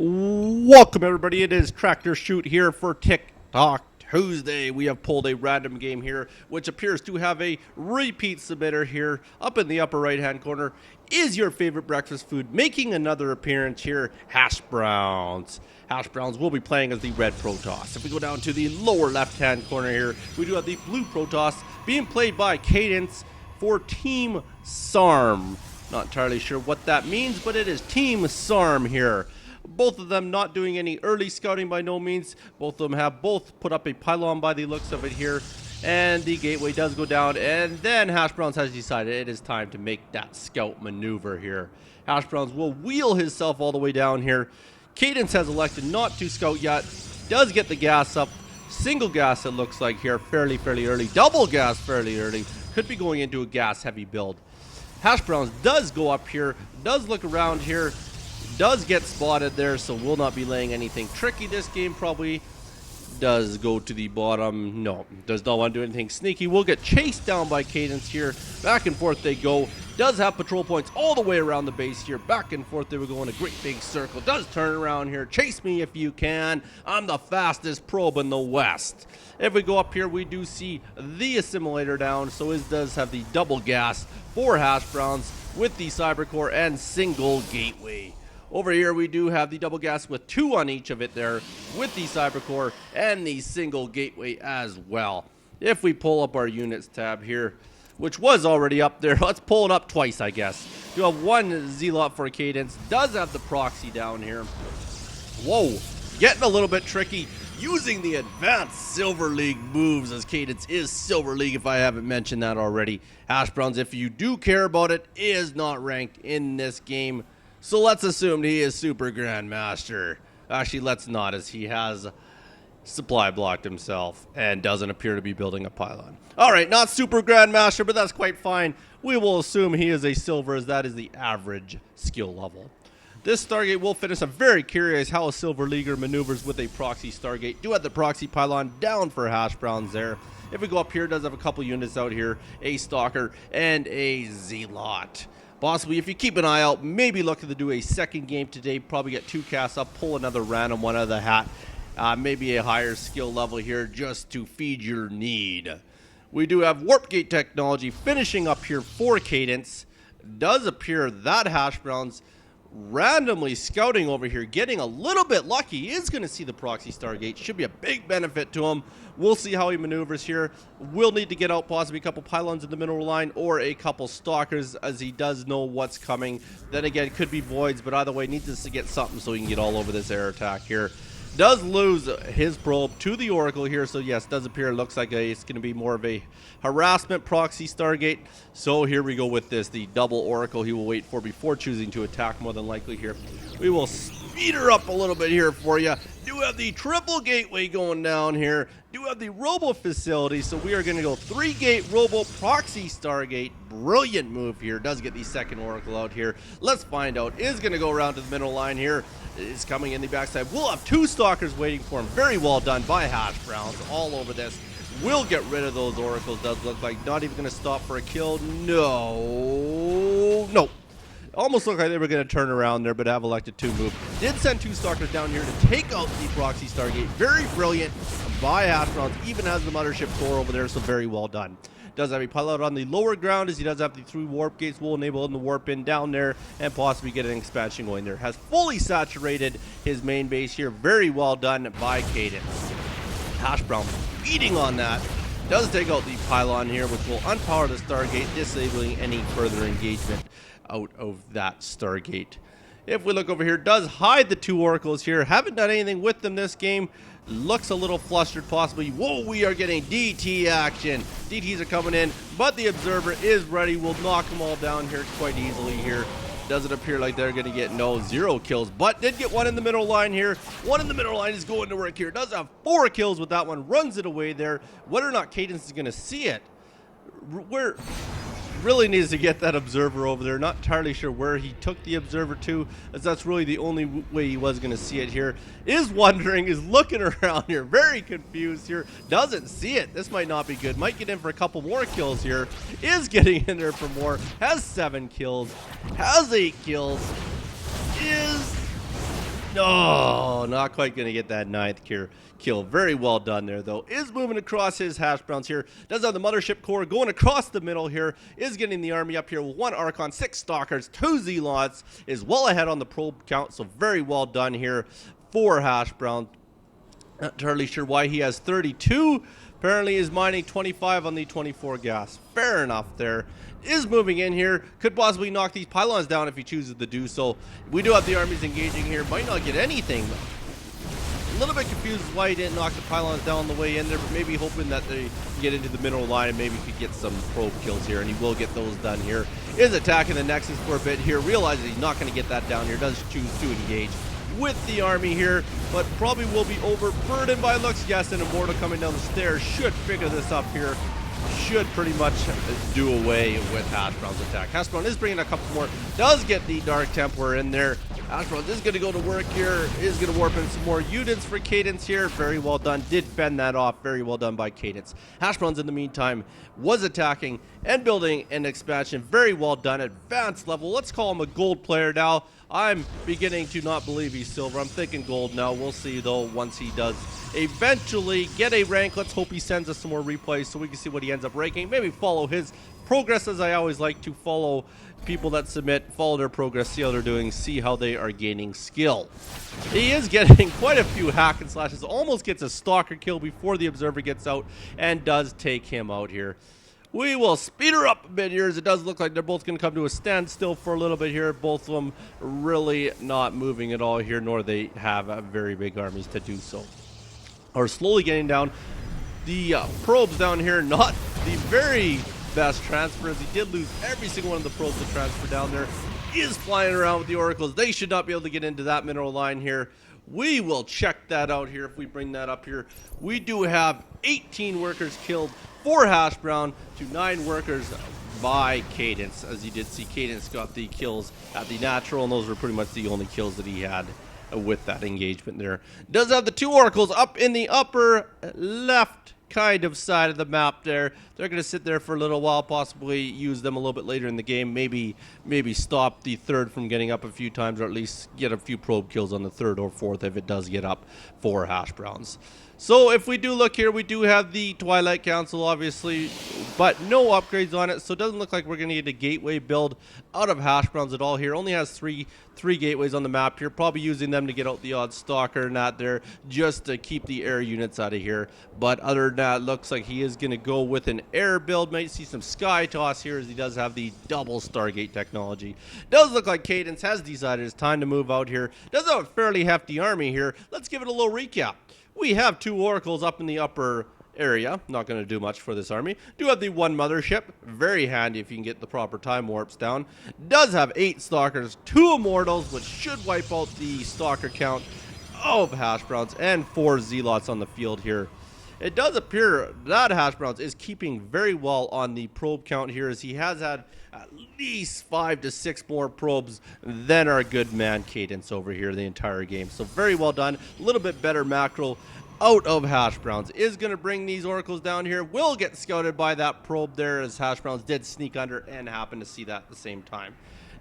Welcome everybody, it is tractorchute here for TikTok Tuesday. We have pulled a random game here, which appears to have a repeat submitter here up in the upper right hand corner. Is your favorite breakfast food making another appearance here? Hashbrowns. Hashbrowns will be playing as the red Protoss. If we go down to the lower left hand corner here, we do have the blue Protoss being played by KadenZ for Team Sarm. Not entirely sure what that means, but it is Team Sarm here. Both of them not doing any early scouting by no means. Both of them have put up a pylon by the looks of it here. And the gateway does go down. And then Hashbrowns has decided it is time to make that scout maneuver here. Hashbrowns will wheel himself all the way down here. KadenZ has elected not to scout yet. Does get the gas up. Single gas it looks like here fairly early. Double gas fairly early. Could be going into a gas heavy build. Hashbrowns does go up here. Does look around here. Does get spotted there, so will not be laying anything tricky this game. Probably does go to the bottom. No, does not want to do anything sneaky. Will get chased down by KadenZ here. Back and forth they go. Does have patrol points all the way around the base here. Back and forth they will go in a great big circle. Does turn around here. Chase me if you can. I'm the fastest probe in the West. If we go up here, we do see the assimilator down. So it does have the double gas for Hashbrowns with the cybercore and single gateway. Over here we do have the double gas with 2 on each of it there with the cybercore and the single gateway as well. If we pull up our units tab here, which was already up there, let's pull it up twice I guess. You have one Z-Lot for KadenZ, does have the proxy down here. Whoa, getting a little bit tricky using the advanced Silver League moves, as KadenZ is Silver League if I haven't mentioned that already. Hashbrowns, if you do care about it, is not ranked in this game. So let's assume he is Super Grandmaster. Actually, let's not, as he has supply blocked himself and doesn't appear to be building a pylon. Alright, not Super Grandmaster, but that's quite fine. We will assume he is a silver, as that is the average skill level. This Stargate will finish. I'm very curious how a Silver Leaguer maneuvers with a proxy Stargate. Do have the proxy pylon down for Hashbrowns there. If we go up here, does have a couple units out here. A Stalker and a Z-Lot. Possibly, if you keep an eye out, maybe looking to do a second game today. Probably get 2 casts up, pull another random one out of the hat. Maybe a higher skill level here just to feed your need. We do have Warp Gate technology finishing up here for KadenZ. Does appear that Hashbrowns randomly scouting over here, getting a little bit lucky. He is going to see the proxy Stargate. Should be a big benefit to him. We'll see how he maneuvers here. We'll need to get out possibly a couple pylons in the middle line or a couple stalkers, as he does know what's coming. Then again, could be voids, but either way, needs to get something so he can get all over this air attack here. Does lose his probe to the Oracle here, so yes, does appear, looks like it's going to be more of a harassment proxy Stargate. So here we go with this, the double Oracle he will wait for before choosing to attack, more than likely here. We will speed her up a little bit here for you. Do have the triple gateway going down here. Do have the robo facility, so we are going to go 3-gate robo proxy Stargate. Brilliant move here. Does get the second Oracle out here. Let's find out. Is going to go around to the middle line here. Is coming in the backside. We'll have 2 stalkers waiting for him. Very well done by Hashbrowns all over this. We'll get rid of those Oracles. Does look like not even going to stop for a kill. No. Almost looked like they were going to turn around there, but have elected to move. Did send 2 stalkers down here to take out the proxy Stargate. Very brilliant by Hashbrowns. Even has the mothership core over there, so very well done. Does have a pilot on the lower ground, as he does have the 3 warp gates. Will enable him to warp in down there and possibly get an expansion going there. Has fully saturated his main base here. Very well done by KadenZ. Hashbrown beating on that. Does take out the pylon here, which will unpower the Stargate, disabling any further engagement out of that Stargate. If we look over here, does hide the 2 Oracles here. Haven't done anything with them this game. Looks a little flustered possibly. Whoa, we are getting DT action. DTs are coming in, but the Observer is ready. We'll knock them all down here quite easily here. Doesn't appear like they're going to get 0 kills, but did get 1 in the middle line here. 1 in the middle line is going to work here. Does have 4 kills with that one. Runs it away there. Whether or not KadenZ is going to see it, we're really needs to get that Observer over there. Not entirely sure where he took the Observer to, as that's really the only way he was going to see it here. Is wondering, is looking around here, very confused here. Doesn't see it. This might not be good. Might get in for a couple more kills here. Is getting in there for more. Has 7 kills. Has 8 kills. Is No, not quite going to get that 9th kill. Very well done there, though. Is moving across his Hashbrowns here. Does have the Mothership Core going across the middle here. Is getting the army up here with 1 Archon, 6 Stalkers, 2 Zealots. Is well ahead on the probe count, so very well done here for Hashbrown. Not entirely sure why he has 32. Apparently is mining 25 on the 24 gas. Fair enough there. Is moving in here. Could possibly knock these pylons down if he chooses to do so. We do have the armies engaging here. Might not get anything. A little bit confused why he didn't knock the pylons down on the way in there, but maybe hoping that they get into the middle line and maybe could get some probe kills here, and he will get those done here. Is attacking the Nexus for a bit here. Realizes he's not going to get that down here. Does choose to engage with the army here, but probably will be overburdened by looks. Yes, an Immortal coming down the stairs should figure this up here. Should pretty much do away with Hashbrown's attack. Hashbrown is bringing a couple more. Does get the Dark Templar in there. Hashbrown is going to go to work here. Is going to warp in some more units for KadenZ here. Very well done. Did fend that off. Very well done by KadenZ. Hashbrown's in the meantime was attacking and building an expansion. Very well done. Advanced level. Let's call him a gold player now. I'm beginning to not believe he's silver. I'm thinking gold now. We'll see, though, once he does eventually get a rank. Let's hope he sends us some more replays so we can see what he ends up ranking. Maybe follow his progress, as I always like to follow people that submit, follow their progress, see how they're doing, see how they are gaining skill. He is getting quite a few hack and slashes. Almost gets a Stalker kill before the Observer gets out and does take him out here. We will speed her up a bit here, as it does look like they're both going to come to a standstill for a little bit here. Both of them really not moving at all here, nor they have very big armies to do so. Are slowly getting down. The probes down here, not the very best transfers. He did lose every single one of the probes to transfer down there. Is flying around with the Oracles. They should not be able to get into that mineral line here. We will check that out here if we bring that up here. We do have 18 workers killed for Hashbrown to 9 workers by KadenZ. As you did see, KadenZ got the kills at the natural, and those were pretty much the only kills that he had with that engagement there. Does have the 2 Oracles up in the upper left kind of side of the map there. They're going to sit there for a little while, possibly use them a little bit later in the game, maybe stop the 3rd from getting up a few times, or at least get a few probe kills on the 3rd or 4th if it does get up for Hashbrowns. So if we do look here, we do have the Twilight Council, obviously, but no upgrades on it, so it doesn't look like we're going to get a gateway build out of Hashbrowns at all here. Only has three gateways on the map here, probably using them to get out the odd Stalker and that there, just to keep the air units out of here. But other than that, looks like he is going to go with an air build. Might see some Sky Toss here, as he does have the double Stargate technology. Does look like KadenZ has decided it's time to move out here. Does have a fairly hefty army here. Let's give it a little recap. We have 2 Oracles up in the upper area. Not going to do much for this army. Do have the 1 Mothership. Very handy if you can get the proper time warps down. Does have 8 Stalkers, 2 Immortals, which should wipe out the Stalker count of Hashbrowns, and 4 Zealots on the field here. It does appear that Hashbrowns is keeping very well on the probe count here, as he has had at least 5 to 6 more probes than our good man KadenZ over here the entire game. So very well done. A little bit better macro out of Hashbrowns. Is going to bring these Oracles down here. Will get scouted by that probe there, as Hashbrowns did sneak under and happen to see that at the same time.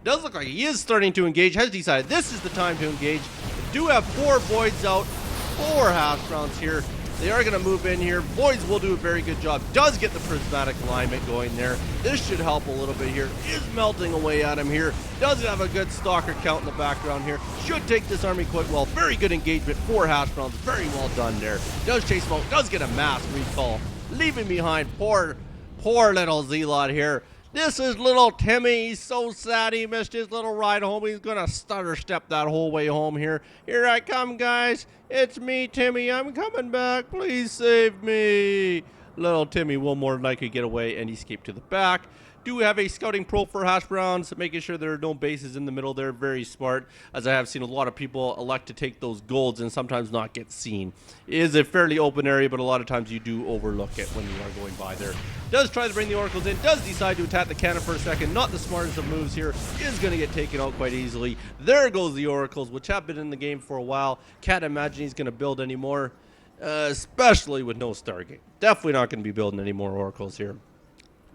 Does look like he is starting to engage. Has decided this is the time to engage. Do have 4 Voids out for Hashbrowns here. They are going to move in here. Voids will do a very good job. Does get the prismatic alignment going there. This should help a little bit here. Is melting away at him here. Does have a good Stalker count in the background here. Should take this army quite well. Very good engagement for Hashbrowns. Very well done there. Does chase him out. Does get a mass recall. Leaving behind poor little Zealot here. This is little Timmy. He's so sad he missed his little ride home. He's going to stutter step that whole way home here. Here I come, guys. It's me, Timmy. I'm coming back. Please save me. Little Timmy will more than likely get away and escape to the back. Do have a scouting probe for Hashbrowns, making sure there are no bases in the middle there. Very smart, as I have seen a lot of people elect to take those golds and sometimes not get seen. It is a fairly open area, but a lot of times you do overlook it when you are going by there. Does try to bring the Oracles in, does decide to attack the cannon for a second. Not the smartest of moves here. Is going to get taken out quite easily. There goes the Oracles, which have been in the game for a while. Can't imagine he's going to build anymore, especially with no Stargate. Definitely not going to be building any more Oracles here.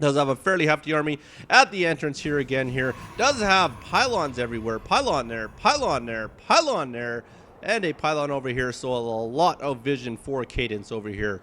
Does have a fairly hefty army at the entrance here again here. Does have pylons everywhere. Pylon there, pylon there, pylon there, and a pylon over here. So a lot of vision for KadenZ over here.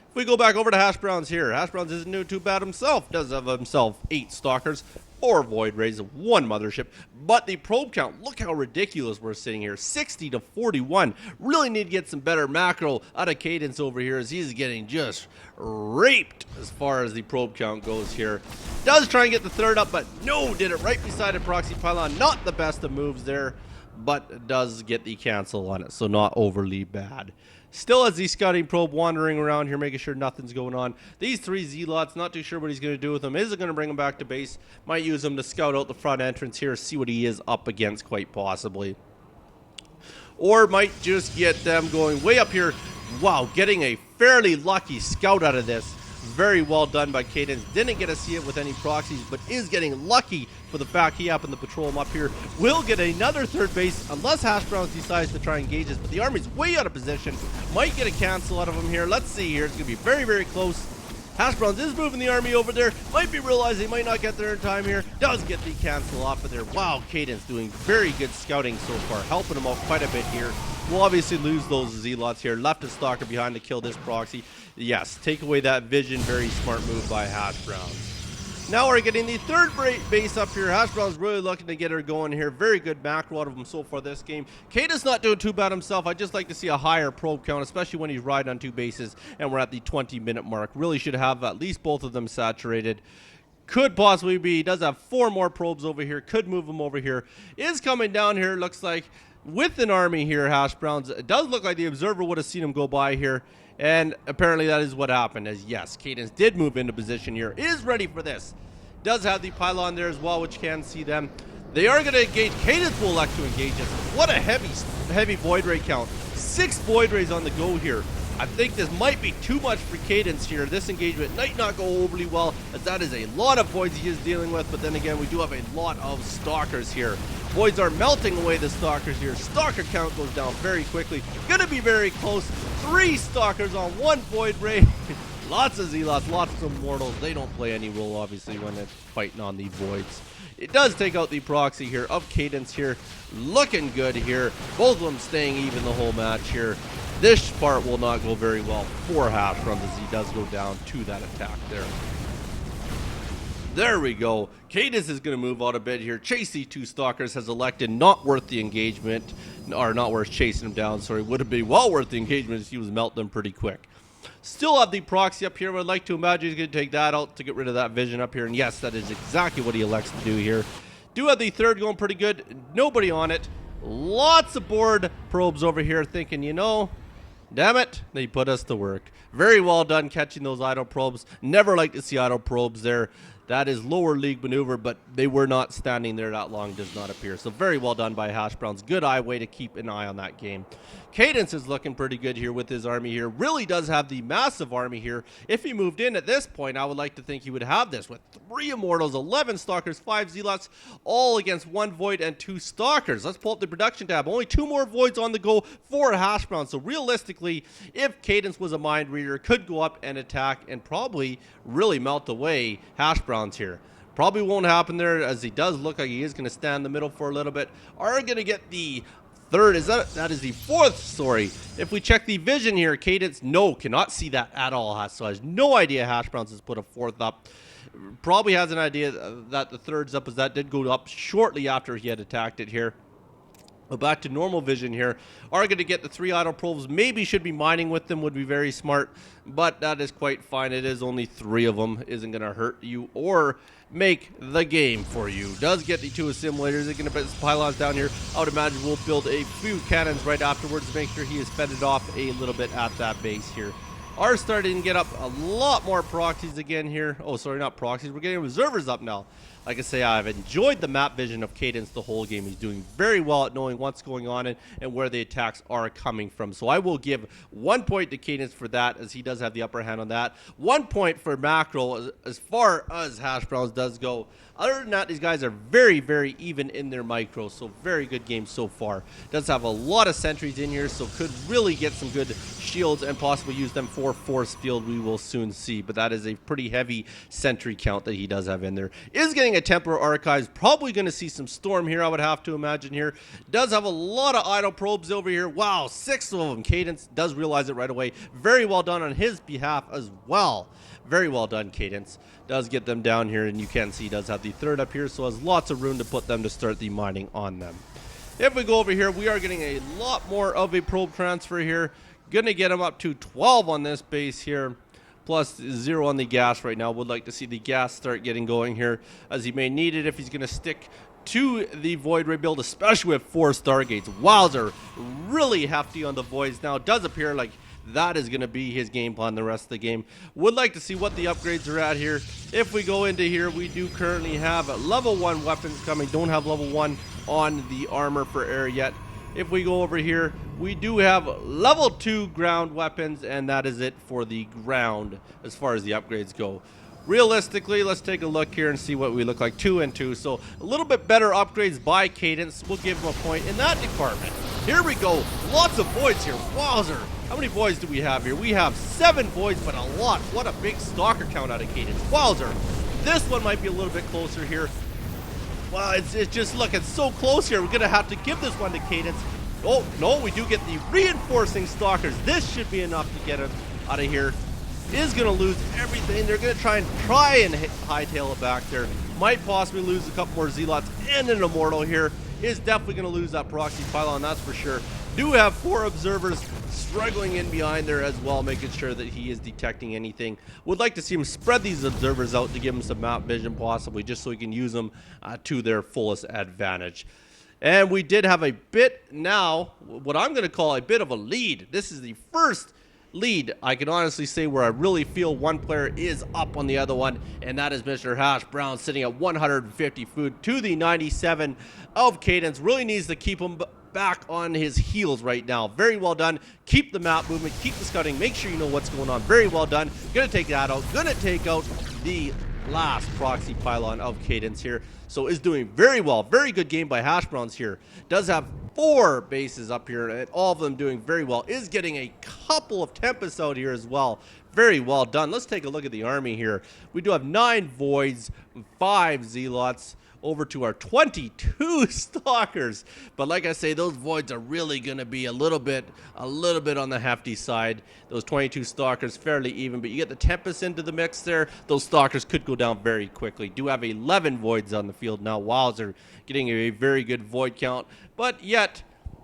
If we go back over to Hashbrowns here, Hashbrowns isn't doing too bad himself. Does have himself 8 Stalkers, 4 Void Rays, 1 Mothership. But the probe count, look how ridiculous we're sitting here. 60 to 41. Really need to get some better macro out of KadenZ over here as he's getting just raped as far as the probe count goes here. Does try and get the third up, but no, did it right beside a proxy pylon. Not the best of moves there, but does get the cancel on it, so not overly bad. Still has the scouting probe wandering around here, making sure nothing's going on. These 3 Z-lots, not too sure what he's going to do with them. Is it going to bring him back to base? Might use him to scout out the front entrance here, see what he is up against quite possibly. Or might just get them going way up here. Wow, getting a fairly lucky scout out of this. Very well done by KadenZ. Didn't get to see it with any proxies, but is getting lucky for the fact he happened to patrol him up here. Will get another third base unless Hashbrowns decides to try and engage this, but the army's way out of position. Might get a cancel out of him here. Let's see here. It's going to be very, very close. Hashbrowns is moving the army over there. Might be realizing he might not get there in time here. Does get the cancel off of there. Wow, KadenZ doing very good scouting so far. Helping him out quite a bit here. We'll obviously lose those Z-lots here. Left a Stalker behind to kill this proxy. Yes, take away that vision. Very smart move by Hashbrowns. Now we're getting the third base up here. Hashbrowns really looking to get her going here. Very good macro out of him so far this game. KadenZ not doing too bad himself. I just like to see a higher probe count, especially when he's riding on 2 bases and we're at the 20-minute mark. Really should have at least both of them saturated. Could possibly be. He does have 4 more probes over here. Could move them over here. Is coming down here, looks like, with an army here, Hashbrowns. It does look like the observer would have seen him go by here. And apparently that is what happened, as yes, KadenZ did move into position here. Is ready for this. Does have the pylon there as well, which can see them. They are going to engage. KadenZ will elect to engage us. What a heavy Void Ray count. 6 Void Rays on the go here. I think this might be too much for KadenZ here. This engagement might not go overly well, as that is a lot of voids he is dealing with. But then again, we do have a lot of Stalkers here. Voids are melting away the Stalkers here. Stalker count goes down very quickly. Gonna be very close. 3 Stalkers on 1 Void Ray. Lots of Z-lots, lots of mortals. They don't play any role, obviously, when they're fighting on the voids. It does take out the proxy here of KadenZ here. Looking good here. Both of them staying even the whole match here. This part will not go very well for Hashbrowns as he does go down to that attack there. There we go. KadenZ is going to move out a bit here. Chase the 2 Stalkers, has elected not worth the engagement, or not worth chasing him down. Sorry, would have been well worth the engagement as he was melting them pretty quick. Still have the proxy up here. I'd like to imagine he's going to take that out to get rid of that vision up here. And yes, that is exactly what he elects to do here. Do have the third going pretty good. Nobody on it. Lots of board probes over here thinking, you know, damn it, they put us to work. Very well done catching those idle probes. Never like to see idle probes there. That is lower league maneuver, but they were not standing there that long, does not appear. So very well done by Hashbrowns. Good way to keep an eye on that game. KadenZ is looking pretty good here with his army here. Really does have the massive army here. If he moved in at this point, I would like to think he would have this with 3 Immortals, 11 Stalkers, 5 Z-lots, all against 1 Void and 2 Stalkers. Let's pull up the production tab. Only 2 more Voids on the go for Hashbrowns. So realistically, if KadenZ was a mind reader, could go up and attack and probably really melt away Hashbrowns here. Probably won't happen there, as he does look like he is going to stand in the middle for a little bit. Are going to get the third. That is the 4th, sorry. If we check the vision here, KadenZ, cannot see that at all. So has no idea Hashbrowns has put a 4th up. Probably has an idea that the 3rd's up, as that did go up shortly after he had attacked it here. But back to normal vision here. Are going to get the 3 idle probes. Maybe should be mining with them, would be very smart. But that is quite fine. It is only 3 of them. Isn't going to hurt you or make the game for you. Does get the 2 assimilators. They're going to put his pylons down here. I would imagine we'll build a few cannons right afterwards to make sure he is fended off a little bit at that base here. Are starting to get up a lot more proxies again here. Oh, sorry, not proxies. We're getting observers up now. Like I say, I've enjoyed the map vision of KadenZ the whole game. He's doing very well at knowing what's going on and where the attacks are coming from. So I will give 1 point to KadenZ for that, as he does have the upper hand on that. 1 point for macro as far as Hashbrowns does go. Other than that, these guys are very, very even in their micro, so very good game so far. Does have a lot of sentries in here, so could really get some good shields and possibly use them for for force field we will soon see, but that is a pretty heavy sentry count that he does have in there. Is getting a Templar Archives, probably going to see some Storm here, I would have to imagine here. Does have a lot of idle probes over here. Wow, 6 of them. KadenZ does realize it right away. Very well done on his behalf as well. Very well done, KadenZ. Does get them down here, and you can see he does have the third up here, so has lots of room to put them to start the mining on them. If we go over here, we are getting a lot more of a probe transfer here. Gonna get him up to 12 on this base here, plus 0 on the gas right now. Would like to see the gas start getting going here, as he may need it if he's gonna stick to the Void Ray build, especially with 4 Stargates. Wowzer, really hefty on the Voids now. It does appear like that is going to be his game plan the rest of the game. Would like to see what the upgrades are at here. If we go into here, we do currently have level 1 weapons coming. Don't have level 1 on the armor for air yet. If we go over here, we do have level 2 ground weapons, and that is it for the ground as far as the upgrades go. Realistically, let's take a look here and see what we look like. 2 and 2, so a little bit better upgrades by KadenZ. We'll give him a point in that department. Here we go, lots of voids here. Wowzer, how many voids do we have here? We have 7 voids, but a lot. What a big stalker count out of KadenZ. Wowzer, this one might be a little bit closer here. Well, it's just looking so close here. We're gonna have to give this one to KadenZ. Oh no, we do get the reinforcing stalkers. This should be enough to get him out of here. Is going to lose everything. They're going to try and hightail it back there. Might possibly lose a couple more Zealots and an Immortal here. Is definitely going to lose that proxy pylon, that's for sure. Do have 4 observers struggling in behind there as well, making sure that he is detecting anything. Would like to see him spread these observers out to give him some map vision possibly, just so he can use them to their fullest advantage. And we did have a bit now, what I'm going to call a bit of a lead. This is the first lead, I can honestly say, where I really feel one player is up on the other one, and that is Mr. Hashbrowns sitting at 150 food to the 97 of KadenZ. Really needs to keep him back on his heels right now. Very well done. Keep the map movement, keep the scouting, make sure you know what's going on. Very well done. Gonna take that out. Gonna take out the last proxy pylon of KadenZ here. So is doing very well. Very good game by Hashbrowns here. Does have 4 bases up here, and all of them doing very well. Is getting a couple of Tempests out here as well. Very well done. Let's take a look at the army here. We do have 9 Voids, 5 Zealots, over to our 22 Stalkers. But like I say, those Voids are really going to be a little bit on the hefty side. Those 22 Stalkers fairly even, but you get the Tempest into the mix there. Those Stalkers could go down very quickly. Do have 11 Voids on the field now. Wowzer, getting a very good Void count. But yet,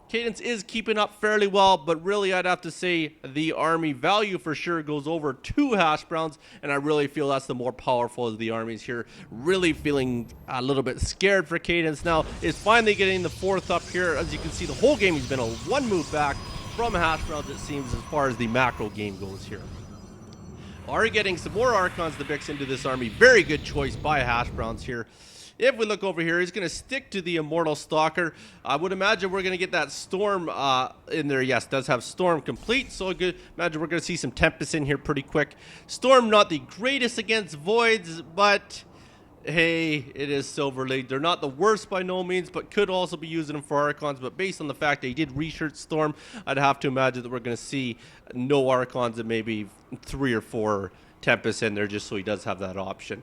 KadenZ is keeping up fairly well, but really I'd have to say the army value for sure goes over to Hashbrowns, and I really feel that's the more powerful of the armies here. Really feeling a little bit scared for KadenZ now. Is finally getting the 4th up here. As you can see, the whole game he's been a 1 move back from Hashbrowns, it seems, as far as the macro game goes here. Are getting some more Archons to mix into this army. Very good choice by Hashbrowns here. If we look over here, he's going to stick to the Immortal Stalker. I would imagine we're going to get that Storm in there. Yes, does have Storm complete, so imagine we're going to see some Tempest in here pretty quick. Storm not the greatest against Voids, but hey, it is Silver League. They're not the worst by no means, but could also be using them for Archons. But based on the fact that he did reshirt Storm, I'd have to imagine that we're going to see no Archons and maybe 3 or 4 Tempests in there, just so he does have that option.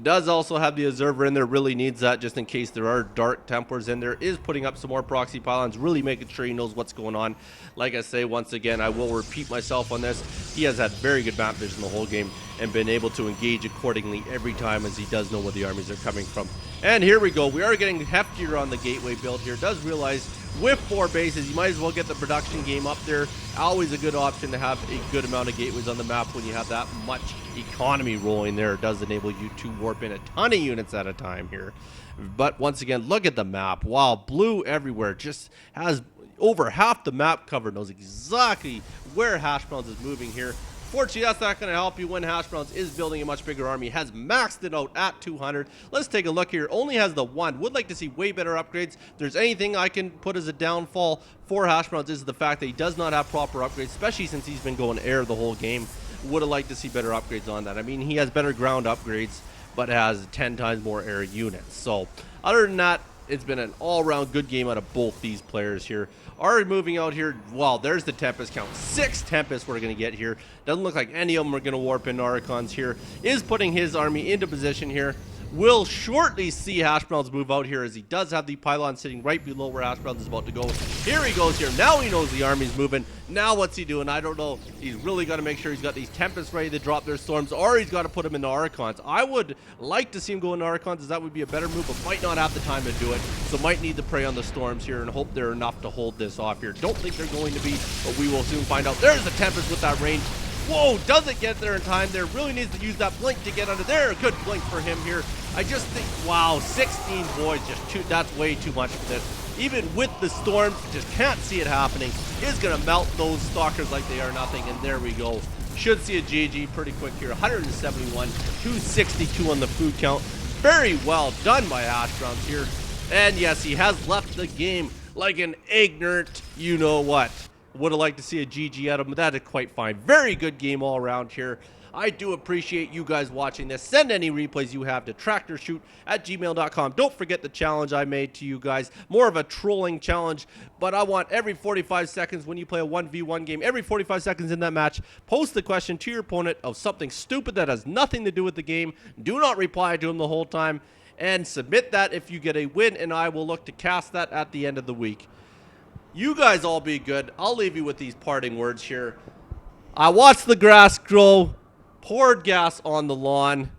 Does also have the Observer in there, really needs that just in case there are Dark Templars in there. Is putting up some more proxy pylons, really making sure he knows what's going on. Like I say, once again, I will repeat myself on this. He has had very good map vision the whole game and been able to engage accordingly every time, as he does know where the armies are coming from. And here we go. We are getting heftier on the gateway build here. Does realize with 4 bases, you might as well get the production game up there. Always a good option to have a good amount of gateways on the map when you have that much economy rolling there. It does enable you to warp in a ton of units at a time here. But once again, look at the map. Wow, blue everywhere. Just has over half the map covered. Knows exactly where Hashbrowns is moving here. Fortunately, that's not going to help you when Hashbrowns is building a much bigger army. Has maxed it out at 200. Let's take a look here. Only has the 1. Would like to see way better upgrades. If there's anything I can put as a downfall for Hashbrowns, is the fact that he does not have proper upgrades, especially since he's been going air the whole game. Would have liked to see better upgrades on that. I mean, he has better ground upgrades, but has 10 times more air units. So other than that, It's been an all-around good game out of both these players here. Already moving out here. Wow, there's the Tempest count. 6 Tempests we're going to get here. Doesn't look like any of them are going to warp into Archons here. Is putting his army into position here. We'll shortly see Hashbrowns move out here, as he does have the pylon sitting right below where Hashbrowns is about to go. Here he goes here. Now he knows the army's moving. Now what's he doing? I don't know. He's really got to make sure he's got these Tempests ready to drop their storms, or he's got to put them into Archons. I would like to see him go into Archons, as that would be a better move, but might not have the time to do it. So might need to prey on the storms here and hope they're enough to hold this off here. Don't think they're going to be, but we will soon find out. There's the Tempest with that range. Whoa, doesn't get there in time there. Really needs to use that blink to get under there. Good blink for him here. I just think, wow, 16 boys, that's way too much for this. Even with the storms, just can't see it happening. Is going to melt those stalkers like they are nothing, and there we go. Should see a GG pretty quick here. 171, 262 on the food count. Very well done by Hashbrowns here. And yes, he has left the game like an ignorant you-know-what. Would have liked to see a GG out of him, but that is quite fine. Very good game all around here. I do appreciate you guys watching this. Send any replays you have to tractorchute@gmail.com. Don't forget the challenge I made to you guys. More of a trolling challenge, but I want every 45 seconds when you play a 1v1 game, every 45 seconds in that match, post the question to your opponent of something stupid that has nothing to do with the game. Do not reply to him the whole time, and submit that if you get a win, and I will look to cast that at the end of the week. You guys all be good. I'll leave you with these parting words here. I watched the grass grow, poured gas on the lawn.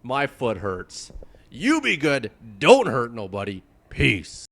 My foot hurts. You be good. Don't hurt nobody. Peace.